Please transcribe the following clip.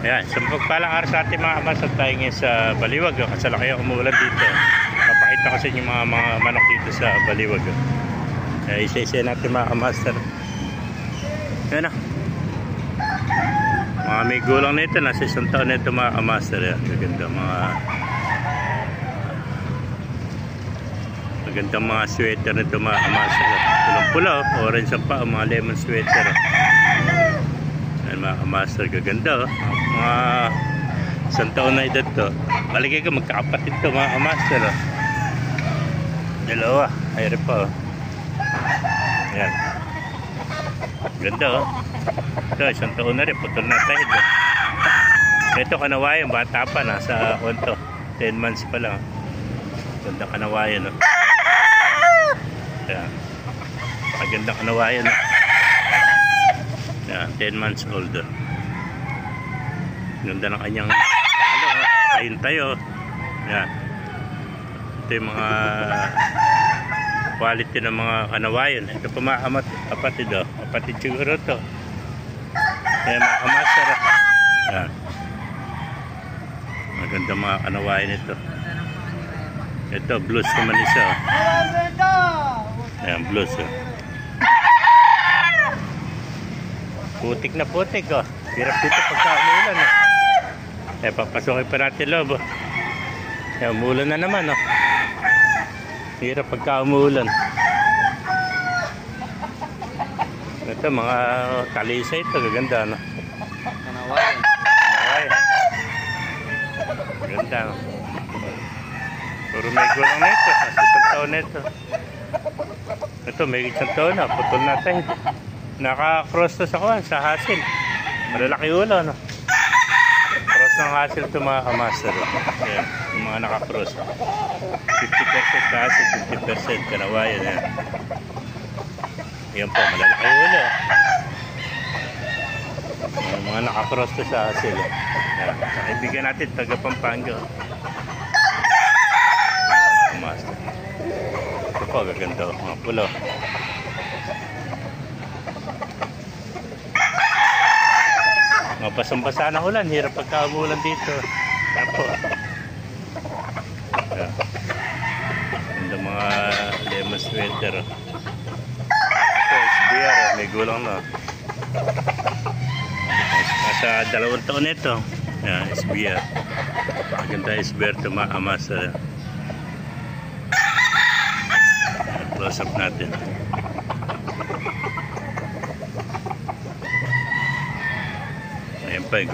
Ayan, sumpag palang araw sa ating mga amas at tayo ngayon sa Baliwag. Kasala kayo umuulan dito. Papakita ko sa inyo mga manok dito sa Baliwag. Isa-isa natin mga amaster. Ayan na. Mga may gulang nito, nasa 1 taon nito mga amaster. Maganda magandang mga sweater nito mga amaster. Pulang-pula, orange ang pa, mga lemon sweater. Ayan mga master, gaganda mga 1 taon na edad to. Maligay ka, magkakapatid to mga master. Dalawa, ayun pa. Ayan, ganda. Ito, 1 taon na rin, putol na tayo. Ito kanawayan, bata pa, nasa 10 months pa lang. Ganda kanawayan. Ayan, magandang kanawayan. Yan, 10 months old. Ganda ng kanyang ayun tayo. Yan. Ito yung mga quality ng mga kanawayan. Ito pa mga kapatid. Kapatid siguro to. Kaya mga kamaster. Yan. Maganda mga kanawayan ito. Ito, blues naman isa. Yan, blues. Putik na putik, oh. Hirap dito pagka umulan, oh. Papasukin pa natin loob, oh. Umulan na naman, oh. Hirap pagka umulan. Ito, mga talisa ito. Gaganda, no? Kanawayan. Gaganda, no? Puro may gulang na ito. Nasa 1 taon na ito. Ito, may 1 taon na. Putol na tayo. Naka-cross to sa kuwan, sa hasil. Malalaki ulo, no? Cross ng hasil to mga kamaster. Ayan, yung mga naka-cross. 50% hasil, 50% kanawayan. Ayan. Ayan po, malalaki ulo. Yung mga naka-cross to sa hasil. Ayan. Kaibigan natin, taga Pampanga. Kamaster. Ito po, gaganda. Mga pulo. Mga basang-basa na ulan, hirap pagka umulan dito. Apo. Ganda mga lemon sweater. Ito, SBR, may gulang na. Nasa 2 taon nito. SBR. Maganda SBR ito mga amas. Close up natin.